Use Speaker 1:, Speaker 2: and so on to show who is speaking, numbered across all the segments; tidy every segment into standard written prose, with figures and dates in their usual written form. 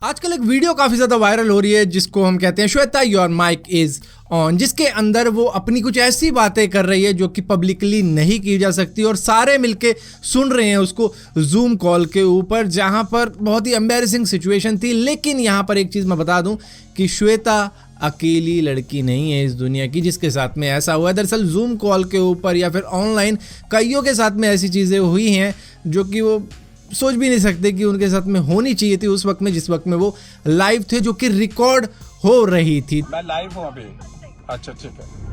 Speaker 1: आजकल एक वीडियो काफी ज्यादा वायरल हो रही है जिसको हम कहते हैं Shweta your mic is on, जिसके अंदर वो अपनी कुछ ऐसी बातें कर रही है जो कि पब्लिकली नहीं की जा सकती और सारे मिलके सुन रहे हैं उसको जूम कॉल के ऊपर, जहां पर बहुत ही एम्बैरेसिंग सिचुएशन थी। लेकिन यहां पर एक चीज मैं बता दूं कि श्वेता अकेली लड़की नहीं है इस दुनिया की जिसके साथ में ऐसा हुआ है। दरअसल जूम कॉल के ऊपर या फिर ऑनलाइन कईयों के साथ में ऐसी चीज़ें हुई हैं जो कि वो सोच भी नहीं सकते कि उनके साथ में होनी चाहिए थी उस वक्त में जिस वक्त में वो लाइव थे, जो कि रिकॉर्ड हो रही थी।
Speaker 2: मैं लाइव हूँ अभी। अच्छा ठीक है।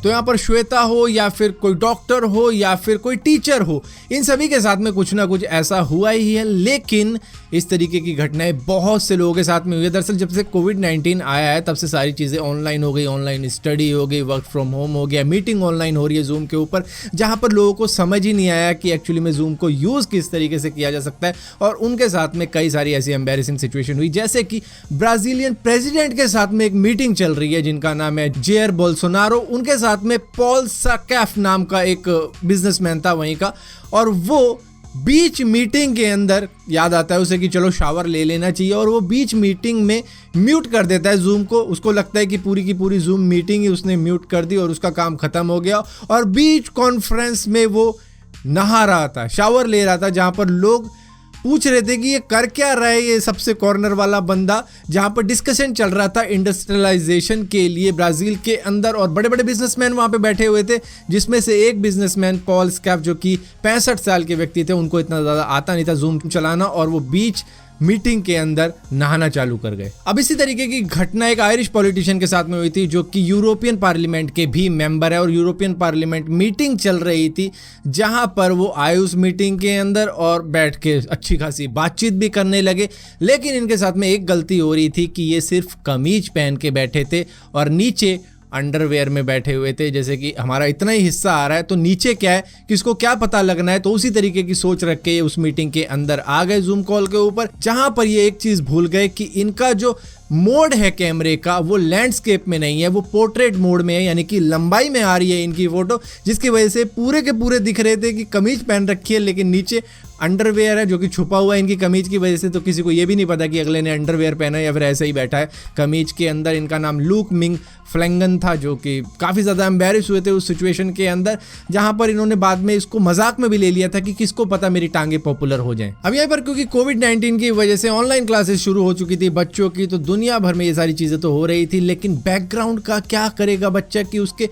Speaker 1: तो यहाँ पर श्वेता हो या फिर कोई डॉक्टर हो या फिर कोई टीचर हो, इन सभी के साथ में कुछ ना कुछ ऐसा हुआ ही है। लेकिन इस तरीके की घटनाएं बहुत से लोगों के साथ में हुई है। दरअसल जब से कोविड-19 आया है तब से सारी चीज़ें ऑनलाइन हो गई, ऑनलाइन स्टडी हो गई, वर्क फ्रॉम होम हो गया, मीटिंग ऑनलाइन हो रही है जूम के ऊपर, जहाँ पर लोगों को समझ ही नहीं आया कि एक्चुअली में जूम को यूज़ किस तरीके से किया जा सकता है। और उनके साथ में कई सारी ऐसी एम्बैरेसिंग सिचुएशन हुई, जैसे कि ब्राज़ीलियन प्रेसिडेंट के साथ में एक मीटिंग चल रही है जिनका नाम है जेयर बोल्सोनारो। उनके साथ में पॉल साकैफ नाम का एक बिजनेसमैन था वहीं का, और वो बीच मीटिंग के अंदर याद आता है उसे कि चलो शावर ले लेना चाहिए, और वो बीच मीटिंग में म्यूट कर देता है जूम को। उसको लगता है कि पूरी की पूरी जूम मीटिंग ही उसने म्यूट कर दी और उसका काम खत्म हो गया। और बीच कॉन्फ्रेंस में वो नहा रहा था, शावर ले रहा था, जहां पर लोग पूछ रहे थे कि ये कर क्या रहा है ये सबसे कॉर्नर वाला बंदा, जहां पर डिस्कशन चल रहा था इंडस्ट्रियलाइजेशन के लिए ब्राजील के अंदर। और बड़े बड़े बिजनेसमैन वहां पे बैठे हुए थे, जिसमें से एक बिजनेसमैन पॉल स्कैफ जो कि 65 साल के व्यक्ति थे, उनको इतना ज़्यादा आता नहीं था जूम चलाना, और वो बीच मीटिंग के अंदर नहाना चालू कर गए। अब इसी तरीके की घटना एक आयरिश पॉलिटिशियन के साथ में हुई थी जो कि यूरोपियन पार्लियामेंट के भी मेंबर है, और यूरोपियन पार्लियामेंट मीटिंग चल रही थी जहां पर वो आए उस मीटिंग के अंदर और बैठ के अच्छी खासी बातचीत भी करने लगे। लेकिन इनके साथ में एक गलती हो रही थी कि ये सिर्फ कमीज पहन के बैठे थे और नीचे अंडरवेयर में बैठे हुए थे। जैसे कि हमारा इतना ही हिस्सा आ रहा है तो नीचे क्या है किसको क्या पता लगना है, तो उसी तरीके की सोच रख के ये उस मीटिंग के अंदर आ गए जूम कॉल के ऊपर, जहां पर ये एक चीज भूल गए कि इनका जो मोड है कैमरे का वो लैंडस्केप में नहीं है, वो पोर्ट्रेट मोड में है, यानी कि लंबाई में आ रही है इनकी फोटो, जिसकी वजह से पूरे के पूरे दिख रहे थे कि कमीज पहन रखी है लेकिन नीचे अंडरवेयर है जो कि छुपा हुआ है इनकी कमीज की वजह से। तो किसी को ये भी नहीं पता कि अगले ने अंडरवेयर पहना है या फिर ऐसे ही बैठा है कमीज के अंदर। इनका नाम लूक मिंग फ्लेंगन था, जो कि काफ़ी ज़्यादा एम्बैरेस हुए थे उस सिचुएशन के अंदर, जहां पर इन्होंने बाद में इसको मजाक में भी ले लिया था कि किसको पता मेरी टांगे पॉपुलर हो जाएं। अब यहाँ पर क्योंकि कोविड-19 की वजह से ऑनलाइन क्लासेस शुरू हो चुकी थी बच्चों की, तो दुनिया भर में ये सारी चीज़ें तो हो रही थी, लेकिन बैकग्राउंड का क्या करेगा बच्चा कि उसके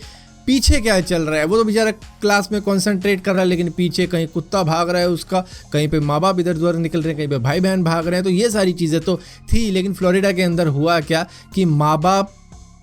Speaker 1: पीछे क्या चल रहा है। वो तो बेचारा क्लास में कंसंट्रेट कर रहा है लेकिन पीछे कहीं कुत्ता भाग रहा है उसका, कहीं पे माँ बाप इधर उधर निकल रहे हैं, कहीं पे भाई बहन भाग रहे हैं। तो ये सारी चीज़ें तो थी। लेकिन फ्लोरिडा के अंदर हुआ क्या कि माँ बाप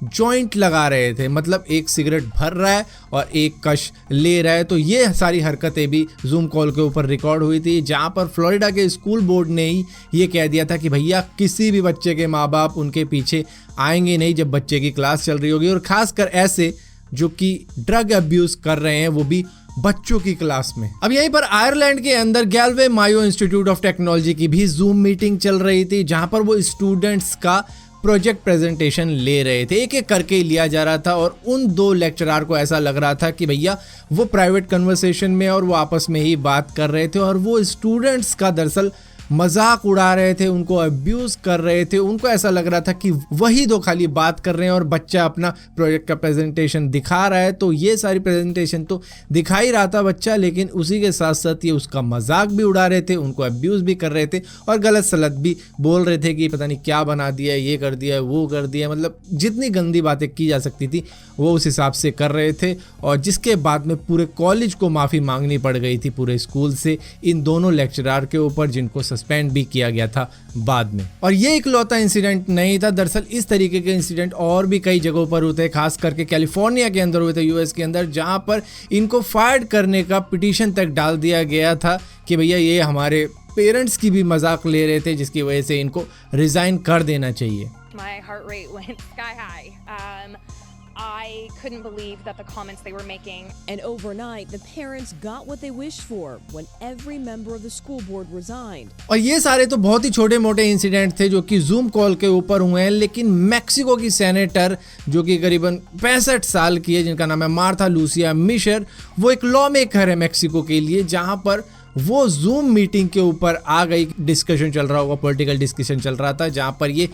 Speaker 1: जॉइंट लगा रहे थे, मतलब एक सिगरेट भर रहा है और एक कश ले रहा है। तो ये सारी हरकतें भी जूम कॉल के ऊपर रिकॉर्ड हुई थी, जहां पर फ्लोरिडा के स्कूल बोर्ड ने ही ये कह दिया था कि भैया किसी भी बच्चे के माँ बाप उनके पीछे आएंगे नहीं जब बच्चे की क्लास चल रही होगी, और खासकर ऐसे जो कि ड्रग अब्यूज कर रहे हैं वो भी बच्चों की क्लास में। अब यहीं पर आयरलैंड के अंदर गैल्वे मायो इंस्टीट्यूट ऑफ टेक्नोलॉजी की भी जूम मीटिंग चल रही थी, जहां पर वो स्टूडेंट्स का प्रोजेक्ट प्रेजेंटेशन ले रहे थे, एक एक करके लिया जा रहा था। और उन दो लेक्चरर को ऐसा लग रहा था कि भैया वो प्राइवेट कन्वर्सेशन में और वो आपस में ही बात कर रहे थे, और वो स्टूडेंट्स का दरअसल मजाक उड़ा रहे थे, उनको अब्यूज़ कर रहे थे। उनको ऐसा लग रहा था कि वही दो खाली बात कर रहे हैं और बच्चा अपना प्रोजेक्ट का प्रेजेंटेशन दिखा रहा है। तो ये सारी प्रेजेंटेशन तो दिखा ही रहा था बच्चा, लेकिन उसी के साथ साथ ये उसका मजाक भी उड़ा रहे थे, उनको अब्यूज़ भी कर रहे थे और गलत सलत भी बोल रहे थे कि पता नहीं क्या बना दिया, ये कर दिया, वो कर दिया। मतलब जितनी गंदी बातें की जा सकती थी वो उस हिसाब से कर रहे थे, और जिसके बाद में पूरे कॉलेज को माफ़ी मांगनी पड़ गई थी पूरे स्कूल से इन दोनों लेक्चरर के ऊपर, जिनको सस्पेंड भी किया गया था बाद में। और ये इकलौता इंसिडेंट नहीं था, दरअसल इस तरीके के इंसिडेंट और भी कई जगहों पर होते हैं, खास करके कैलिफोर्निया के अंदर हुए थे यूएस के अंदर, जहां पर इनको फायर करने का पिटीशन तक डाल दिया गया था कि भैया ये हमारे पेरेंट्स की भी मजाक ले रहे थे, जिसकी वजह से इनको रिजाइन कर देना चाहिए।
Speaker 3: My heart rate went sky high. I couldn't believe that the comments they were making.
Speaker 4: And overnight, the parents got what they wished for when every member of the school board resigned.
Speaker 1: और ये सारे तो बहुत ही छोटे मोटे incident थे जो कि जूम कॉल के ऊपर हुए हैं, लेकिन मैक्सिको की सेनेटर जो कि करीबन 65 साल की है, जिनका नाम है मार्था लूसिया मिशर, वो एक लॉ मेकर है मैक्सिको के लिए, जहां पर वो जूम मीटिंग के ऊपर आ गई। डिस्कशन चल रहा होगा, पॉलिटिकल डिस्कशन चल रहा था, जहाँ पर ये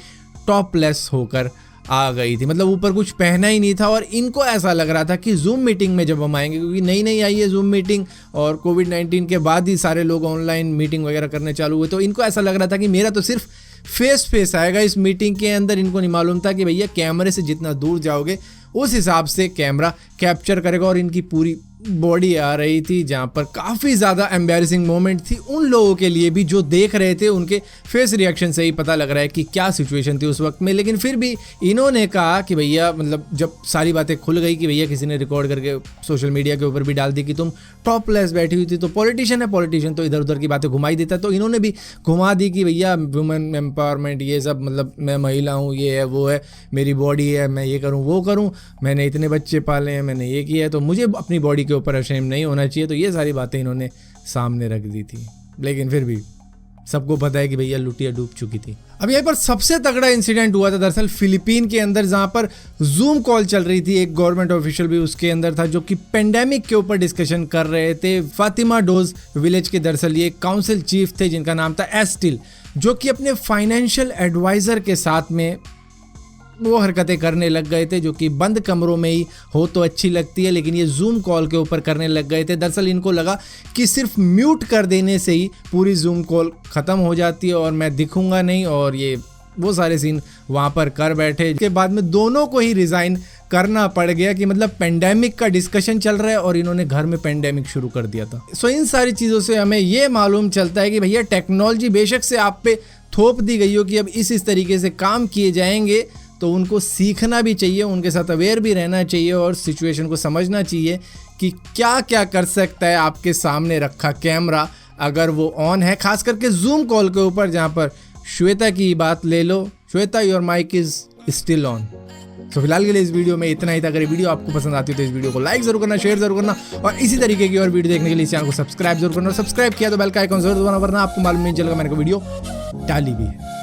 Speaker 1: टॉपलेस होकर आ गई थी, मतलब ऊपर कुछ पहना ही नहीं था। और इनको ऐसा लग रहा था कि जूम मीटिंग में जब हम आएंगे, क्योंकि नई नई आई है जूम मीटिंग और कोविड-19 के बाद ही सारे लोग ऑनलाइन मीटिंग वगैरह करने चालू हुए, तो इनको ऐसा लग रहा था कि मेरा तो सिर्फ फेस आएगा इस मीटिंग के अंदर। इनको नहीं मालूम था कि भैया कैमरे से जितना दूर जाओगे उस हिसाब से कैमरा कैप्चर करेगा। और इनकी पूरी बॉडी आ रही थी, जहाँ पर काफ़ी ज़्यादा एम्बैरेसिंग मोमेंट थी उन लोगों के लिए भी जो देख रहे थे। उनके फेस रिएक्शन से ही पता लग रहा है कि क्या सिचुएशन थी उस वक्त में। लेकिन फिर भी इन्होंने कहा कि भैया, मतलब जब सारी बातें खुल गई कि भैया किसी ने रिकॉर्ड करके सोशल मीडिया के ऊपर भी डाल दी कि तुम टॉपलेस बैठी हुई थी, तो पॉलिटिशियन है, पॉलिटिशियन तो इधर उधर की बातें घुमाई देता है, तो इन्होंने भी घुमा दी कि भैया वुमेन एम्पावरमेंट ये सब, मतलब मैं महिला हूँ, ये है वो है, मेरी बॉडी है, मैं ये करूँ वो करूँ, मैंने इतने बच्चे पाले हैं, मैंने ये किया है, तो मुझे अपनी बॉडी के ऊपर अशेम नहीं होना चाहिए। तो ये सारी बातें इन्होंने सामने रख दी थी। लेकिन फिर भी सबको पता है कि भैया लुटिया डूब चुकी थी। अब यहाँ पर सबसे तगड़ा इंसिडेंट हुआ था दरअसल फिलीपीन के अंदर, जहाँ पर जूम कॉल चल रही थी। एक गवर्नमेंट ऑफिशियल भी उसके अंदर था जो कि पेंडेमिक के ऊपर डिस्कशन कर रहे थे। फातिमा डोज विलेज के दरअसल ये काउंसिल चीफ थे जिनका नाम था एस्टिल, जो कि अपने फाइनेंशियल एडवाइज़र के साथ में वो हरकतें करने लग गए थे, जो कि बंद कमरों में ही हो तो अच्छी लगती है, लेकिन ये जूम कॉल के ऊपर करने लग गए थे। दरअसल इनको लगा कि सिर्फ म्यूट कर देने से ही पूरी जूम कॉल ख़त्म हो जाती है और मैं दिखूंगा नहीं, और ये वो सारे सीन वहाँ पर कर बैठे। इसके बाद में दोनों को ही रिज़ाइन करना पड़ गया कि मतलब पेंडेमिक का डिस्कशन चल रहा है और इन्होंने घर में पेंडेमिक शुरू कर दिया था। सो इन सारी चीज़ों से हमें ये मालूम चलता है कि भैया टेक्नोलॉजी बेशक से आप पे थोप दी गई हो कि अब इस तरीके से काम किए जाएंगे, तो उनको सीखना भी चाहिए, उनके साथ अवेयर भी रहना चाहिए और सिचुएशन को समझना चाहिए कि क्या क्या कर सकता है आपके सामने रखा कैमरा अगर वो ऑन है, खास करके जूम कॉल के ऊपर, जहाँ पर श्वेता की बात ले लो। Shweta, your mic is still on. तो फिलहाल के लिए इस वीडियो में इतना ही था। अगर ये वीडियो आपको पसंद आती है तो इस वीडियो को लाइक जरूर करना, शेयर जरूर करना, और इसी तरीके की और वीडियो देखने के लिए इस चैनल को सब्सक्राइब जरूर करना। और सब्सक्राइब किया तो बेल का आइकन जरूर दबाना, वरना आपको मालूम नहीं चलेगा मैंने कोई वीडियो डाली भी है।